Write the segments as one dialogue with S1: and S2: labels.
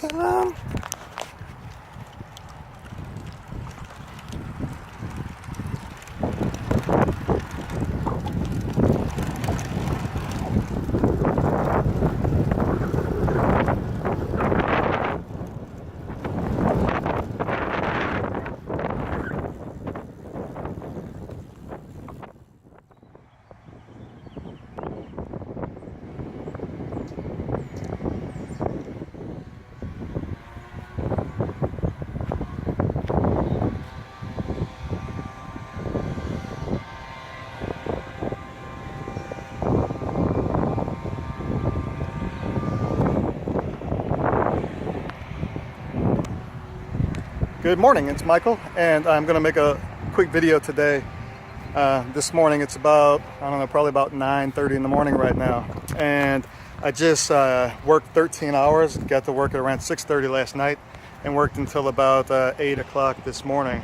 S1: Tom. Good morning, it's Michael, and I'm going to make a quick video today. This morning it's about, I don't know, probably about 9:30 in the morning right now, and I just worked 13 hours, got to work at around 6:30 last night, and worked until about 8 o'clock this morning,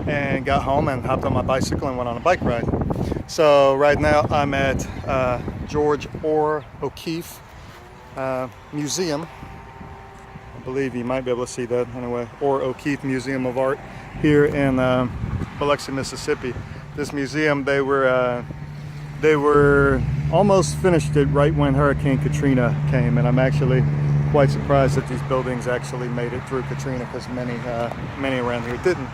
S1: and got home and hopped on my bicycle and went on a bike ride. So right now I'm at George Orr O'Keeffe Museum. I believe you might be able to see that anyway. Orr O'Keeffe Museum of Art here in Biloxi, Mississippi. This museum, they were almost finished it right when Hurricane Katrina came, and I'm actually quite surprised that these buildings actually made it through Katrina, because many around here didn't.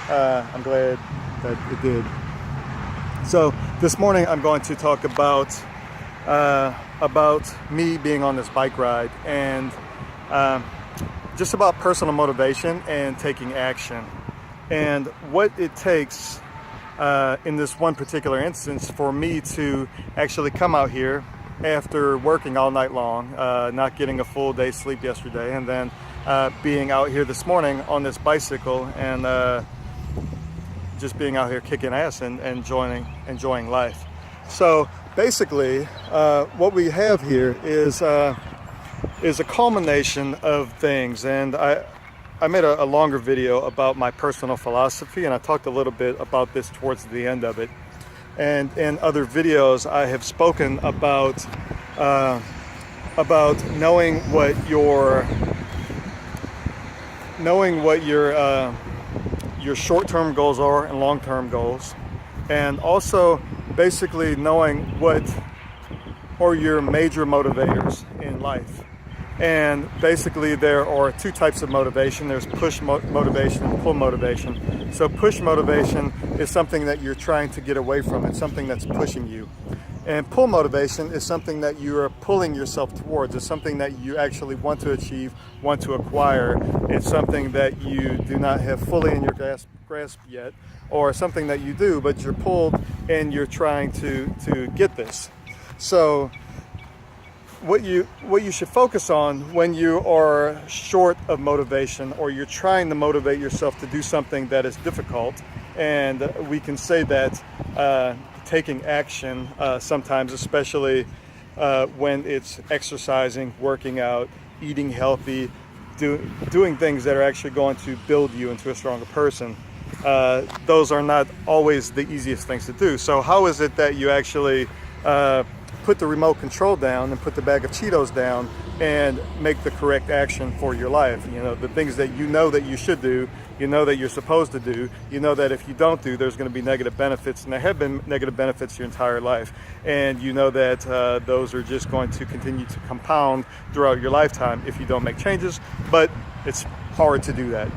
S1: I'm glad that it did. So this morning I'm going to talk about me being on this bike ride, and just about personal motivation and taking action, and what it takes in this one particular instance for me to actually come out here after working all night long, not getting a full day's sleep yesterday, and then being out here this morning on this bicycle, and just being out here kicking ass and enjoying life. So basically what we have here is a culmination of things, and I made a longer video about my personal philosophy, and I talked a little bit about this towards the end of it. And in other videos I have spoken about knowing what your short-term goals are and long-term goals, and also basically knowing what are your major motivators in life. And basically there are two types of motivation. There's push motivation and pull motivation. So push motivation is something that you're trying to get away from. It's something that's pushing you. And pull motivation is something that you are pulling yourself towards. It's something that you actually want to achieve, want to acquire. It's something that you do not have fully in your grasp yet, or something that you do, but you're pulled and you're trying to get this. So what you should focus on when you are short of motivation, or you're trying to motivate yourself to do something that is difficult, and we can say that taking action sometimes, especially when it's exercising, working out, eating healthy, doing things that are actually going to build you into a stronger person, those are not always the easiest things to do. So how is it that you actually put the remote control down and put the bag of Cheetos down and make the correct action for your life? You know, the things that you know that you should do, you know that you're supposed to do, you know that if you don't do, there's going to be negative benefits, and there have been negative benefits your entire life, and you know that those are just going to continue to compound throughout your lifetime if you don't make changes, but it's hard to do that.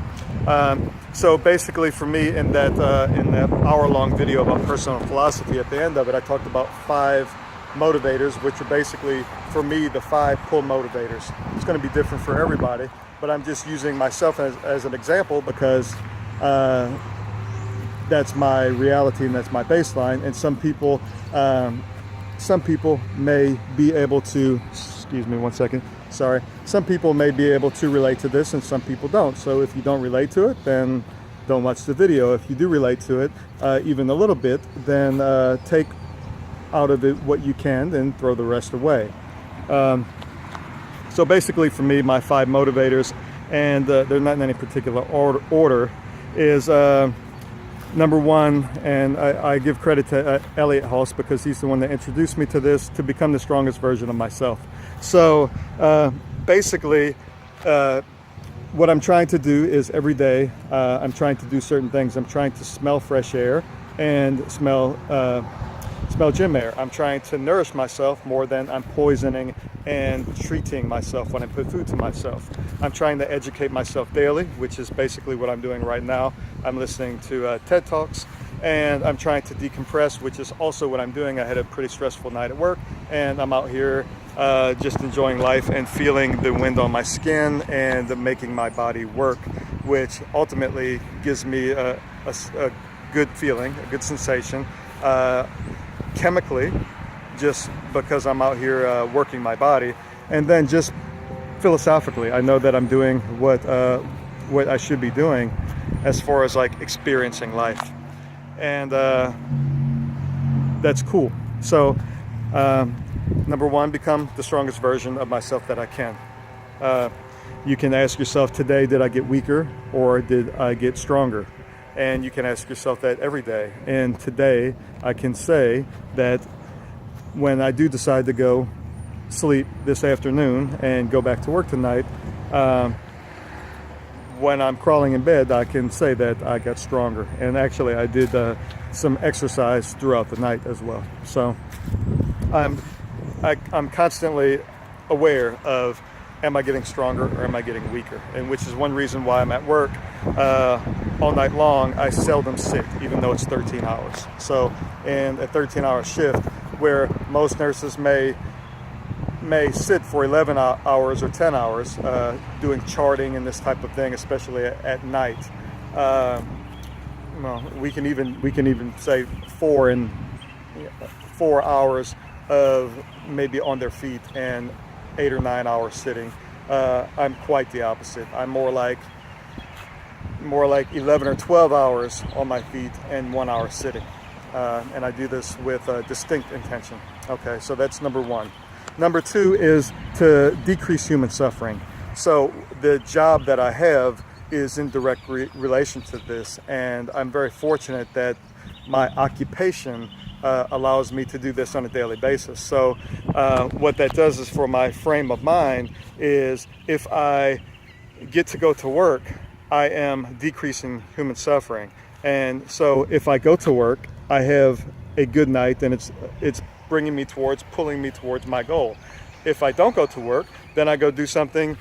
S1: So basically for me, in that hour-long video about personal philosophy, at the end of it I talked about 5 motivators, which are basically for me the 5 pull motivators. It's going to be different for everybody, but I'm just using myself as an example, because that's my reality and that's my baseline. And some people may be able to, excuse me one second, sorry, some people may be able to relate to this and some people don't. So if you don't relate to it, then don't watch the video. If you do relate to it even a little bit, then take out of it what you can, then throw the rest away. So basically for me, my 5 motivators, and they're not in any particular order, is number 1, and I give credit to Elliot Hulse, because he's the one that introduced me to this, to become the strongest version of myself. So basically what I'm trying to do is every day I'm trying to do certain things. I'm trying to smell fresh air and smell gym air. I'm trying to nourish myself more than I'm poisoning and treating myself when I put food to myself. I'm trying to educate myself daily, which is basically what I'm doing right now. I'm listening to TED Talks, and I'm trying to decompress, which is also what I'm doing. I had a pretty stressful night at work, and I'm out here just enjoying life and feeling the wind on my skin and making my body work, which ultimately gives me a good feeling, a good sensation, chemically, just because I'm out here working my body. And then just philosophically, I know that I'm doing what I should be doing as far as like experiencing life. And that's cool. So number one, become the strongest version of myself that I can. You can ask yourself today, did I get weaker or did I get stronger? And you can ask yourself that every day. And today I can say that when I do decide to go sleep this afternoon and go back to work tonight, when I'm crawling in bed, I can say that I got stronger. And actually I did some exercise throughout the night as well. So I'm constantly aware of, am I getting stronger or am I getting weaker? And which is one reason why I'm at work all night long. I seldom sit, even though it's 13 hours. So in a 13-hour shift, where most nurses may sit for 11 hours or 10 hours doing charting and this type of thing, especially at night. Well, we can even say 4 hours of maybe on their feet and 8 or 9 hours sitting. I'm quite the opposite. I'm more like 11 or 12 hours on my feet and 1 hour sitting. And I do this with a distinct intention. Okay, so that's number one. Number two is to decrease human suffering. So the job that I have is in direct relation to this, and I'm very fortunate that my occupation allows me to do this on a daily basis. So what that does is, for my frame of mind, is if I get to go to work, I am decreasing human suffering. And so if I go to work, I have a good night, and it's pulling me towards my goal. If I don't go to work, then I go do something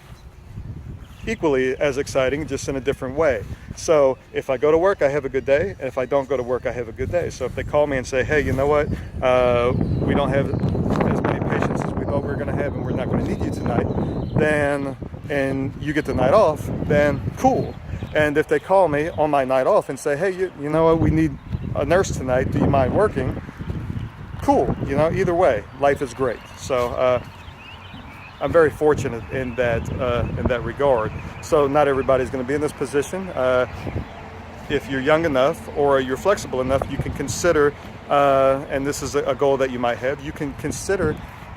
S1: equally as exciting, just in a different way. So if I go to work, I have a good day, and if I don't go to work, I have a good day. So if they call me and say, hey, you know what, we don't have as many patients as we thought we were going to have, and we're not going to need you tonight, and you get the night off, then cool. And if they call me on my night off and say, hey, you know what, we need a nurse tonight, do you mind working? Cool. Either way, life is great. So I'm very fortunate in that regard. So not everybody's going to be in this position. If you're young enough or you're flexible enough, you can consider, and this is a goal that you might have, you can consider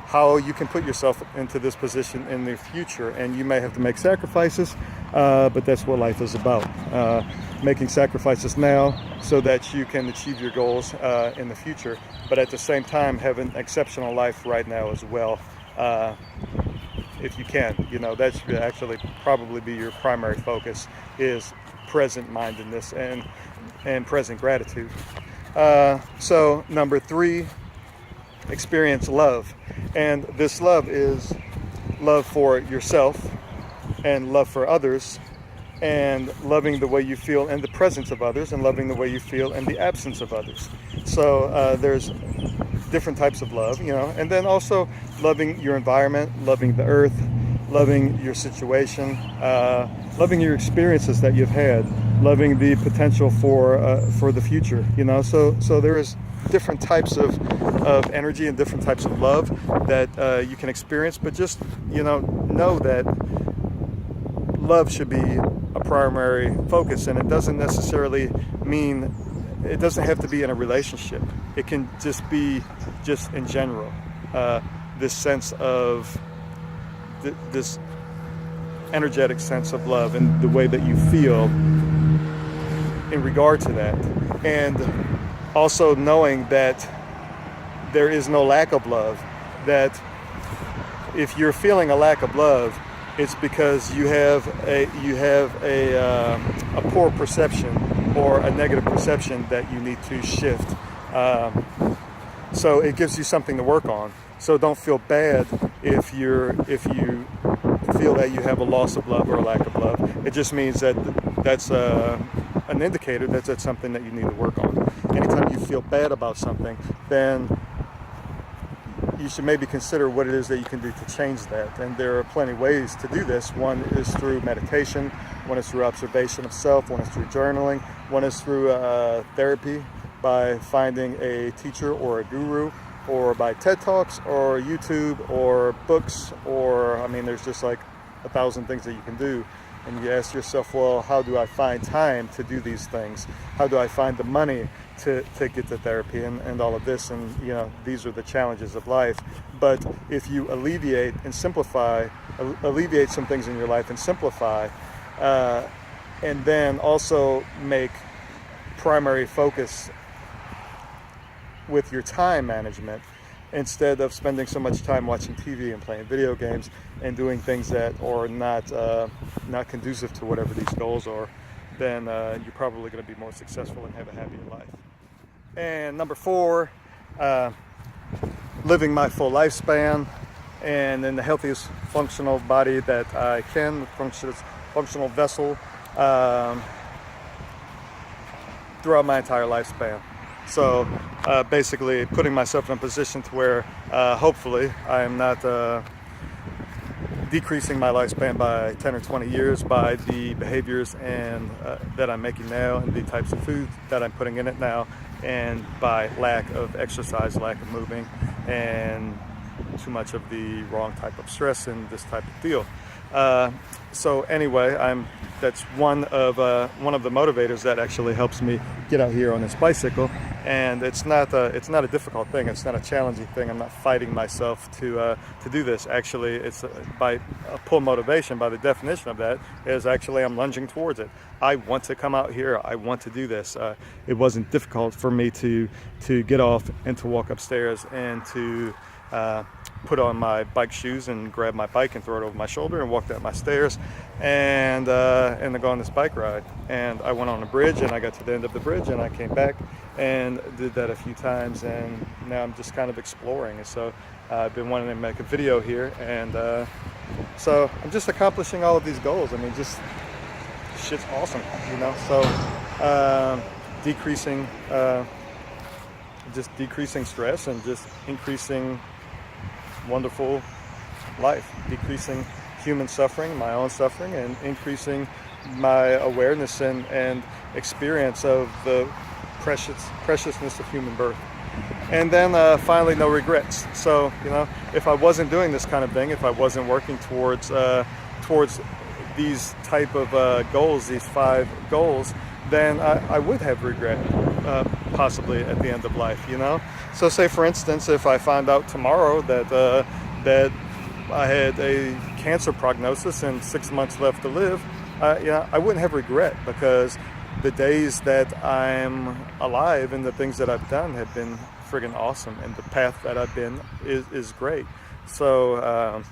S1: how you can put yourself into this position in the future. And you may have to make sacrifices, but that's what life is about. Making sacrifices now so that you can achieve your goals in the future, but at the same time have an exceptional life right now as well. If you can, that should actually probably be your primary focus, is present mindedness and present gratitude. So number three, experience love. And this love is love for yourself and love for others, and loving the way you feel in the presence of others, and loving the way you feel in the absence of others. So there's different types of love, and then also loving your environment, loving the earth, loving your situation, loving your experiences that you've had, loving the potential for the future. So there is different types of energy and different types of love that you can experience, but just know that love should be a primary focus, and it doesn't necessarily mean, it doesn't have to be in a relationship. It can just be just in general, this sense of this energetic sense of love and the way that you feel in regard to that. And also knowing that there is no lack of love, that if you're feeling a lack of love, it's because you have a poor perception or a negative perception that you need to shift. So it gives you something to work on. So don't feel bad if you feel that you have a loss of love or a lack of love. It just means that that's an indicator that that's something that you need to work on. Anytime you feel bad about something, then you should maybe consider what it is that you can do to change that. And there are plenty of ways to do this. One is through meditation, one is through observation of self, one is through journaling, one is through therapy by finding a teacher or a guru, or by TED Talks or YouTube or books, or I mean there's just like 1,000 things that you can do. And you ask yourself, well, how do I find time to do these things? How do I find the money to get to therapy and all of this? And you know, these are the challenges of life. But if you alleviate some things in your life and simplify, and then also make primary focus with your time management, instead of spending so much time watching TV and playing video games and doing things that are not conducive to whatever these goals are, then you're probably going to be more successful and have a happier life. And number 4, living my full lifespan and in the healthiest functional body that I can, functional vessel throughout my entire lifespan. So basically putting myself in a position to where hopefully I am not decreasing my lifespan by 10 or 20 years by the behaviors and that I'm making now and the types of food that I'm putting in it now, and by lack of exercise, lack of moving, and too much of the wrong type of stress and this type of deal. So anyway, that's one of the motivators that actually helps me get out here on this bicycle, and it's not a difficult thing. It's not a challenging thing. I'm not fighting myself to do this. Actually, it's by a pull motivation. By the definition of that, is actually I'm lunging towards it. I want to come out here. I want to do this. It wasn't difficult for me to get off and to walk upstairs and to put on my bike shoes and grab my bike and throw it over my shoulder and walk down my stairs and then go on this bike ride. And I went on a bridge and I got to the end of the bridge and I came back and did that a few times, and now I'm just kind of exploring. And so I've been wanting to make a video here, and so I'm just accomplishing all of these goals. I mean, just shit's awesome, you know. So decreasing stress and just increasing wonderful life, decreasing human suffering, my own suffering, and increasing my awareness and experience of the preciousness of human birth. And then finally, no regrets. So, you know, if I wasn't doing this kind of thing, if I wasn't working towards these type of goals, these 5 goals, then I would have regret possibly at the end of life, you know. So say for instance, if I found out tomorrow that I had a cancer prognosis and 6 months left to live, you know, I wouldn't have regret, because the days that I'm alive and the things that I've done have been friggin' awesome, and the path that I've been is great. So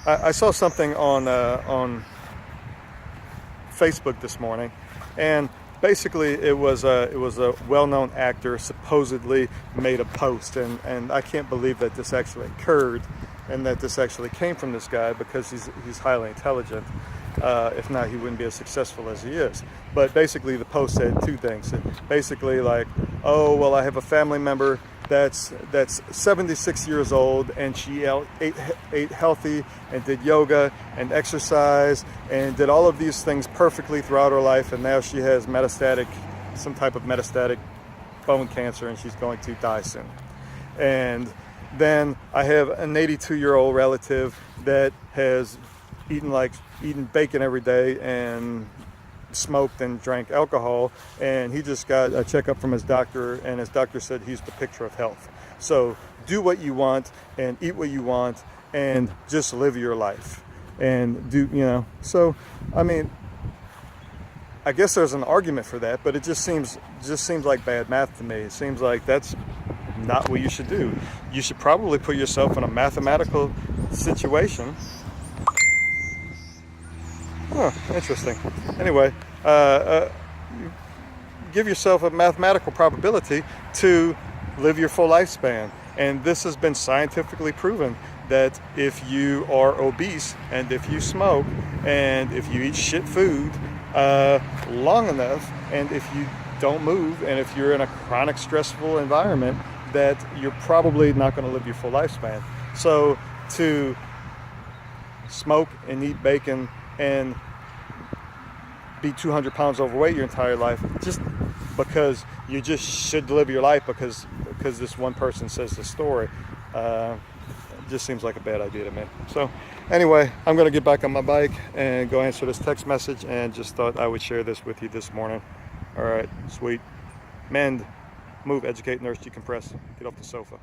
S1: I saw something on Facebook this morning, and basically it was a well-known actor supposedly made a post, and I can't believe that this actually occurred and that this actually came from this guy, because he's highly intelligent. If not, he wouldn't be as successful as he is. But basically the post said 2 things. Basically like, oh, well, I have a family member that's 76 years old, and she ate healthy and did yoga and exercise and did all of these things perfectly throughout her life, and now she has some type of metastatic bone cancer, and she's going to die soon. And then I have an 82-year-old relative that has eaten bacon every day and smoked and drank alcohol, and he just got a checkup from his doctor, and his doctor said he's the picture of health. So do what you want and eat what you want and just live your life and do, you know. So I mean, I guess there's an argument for that, but it just seems like bad math to me. It seems like that's not what you should do. You should probably put yourself in a mathematical situation. Oh, interesting. Anyway, give yourself a mathematical probability to live your full lifespan. And this has been scientifically proven that if you are obese and if you smoke and if you eat shit food long enough, and if you don't move, and if you're in a chronic stressful environment, that you're probably not going to live your full lifespan. So to smoke and eat bacon and be 200 pounds overweight your entire life just because you just should live your life because this one person says the story, just seems like a bad idea to me. So anyway, I'm going to get back on my bike and go answer this text message, and just thought I would share this with you this morning. All right, sweet. Mend, move, educate, nurse, decompress. Get off the sofa.